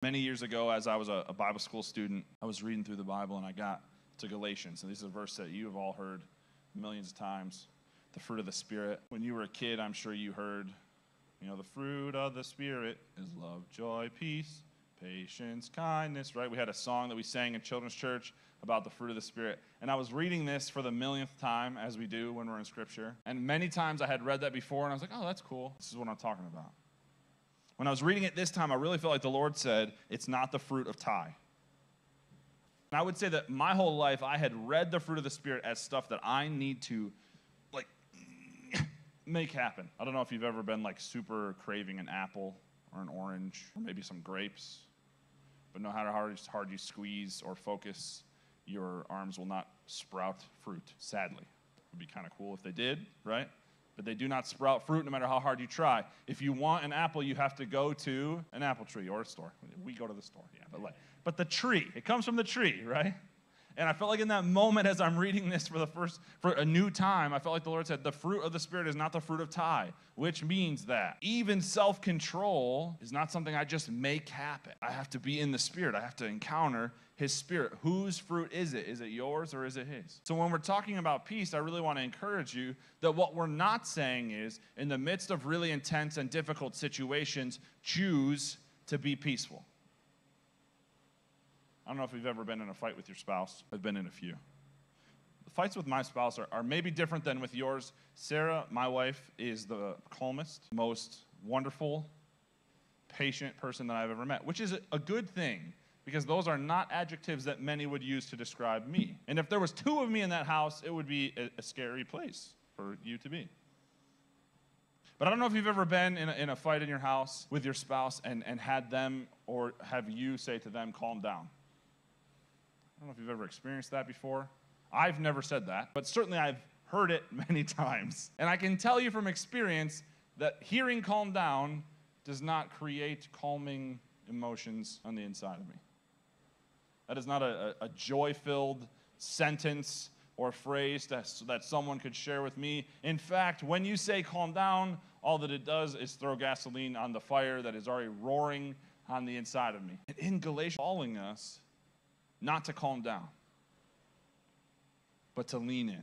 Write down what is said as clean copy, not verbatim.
Many years ago, as I was a Bible school student, I was reading through the Bible and I got to Galatians. And this is a verse that you have all heard millions of times. The fruit of the Spirit. When you were a kid, I'm sure you heard, the fruit of the Spirit is love, joy, peace, patience, kindness, right? We had a song that we sang in children's church about the fruit of the Spirit. And I was reading this for the millionth time, as we do when we're in Scripture. And many times I had read that before, and I was like, oh, that's cool. This is what I'm talking about. When I was reading it this time, I really felt like the Lord said, it's not the fruit of tie. And I would say that my whole life, I had read the fruit of the Spirit as stuff that I need to, make happen. I don't know if you've ever been, super craving an apple or an orange or maybe some grapes, but no matter how hard you squeeze or focus, your arms will not sprout fruit, sadly. It would be kind of cool if they did, right? But they do not sprout fruit no matter how hard you try. If you want an apple, you have to go to an apple tree or a store. We go to the store, yeah. But the tree, it comes from the tree, right? And I felt like in that moment as I'm reading this for a new time, I felt like the Lord said, the fruit of the Spirit is not the fruit of tie, which means that even self-control is not something I just make happen. I have to be in the Spirit. I have to encounter His Spirit. Whose fruit is it? Is it yours or is it His? So when we're talking about peace, I really want to encourage you that what we're not saying is, in the midst of really intense and difficult situations, choose to be peaceful. I don't know if you've ever been in a fight with your spouse. I've been in a few. The fights with my spouse are maybe different than with yours. Sarah, my wife, is the calmest, most wonderful, patient person that I've ever met, which is a good thing because those are not adjectives that many would use to describe me. And if there was two of me in that house, it would be a scary place for you to be. But I don't know if you've ever been in a fight in your house with your spouse and had them or have you say to them, calm down. I don't know if you've ever experienced that before. I've never said that, but certainly I've heard it many times. And I can tell you from experience that hearing calm down does not create calming emotions on the inside of me. That is not a joy-filled sentence or phrase that someone could share with me. In fact, when you say calm down, all that it does is throw gasoline on the fire that is already roaring on the inside of me. And in Galatians, calling us not to calm down, but to lean in.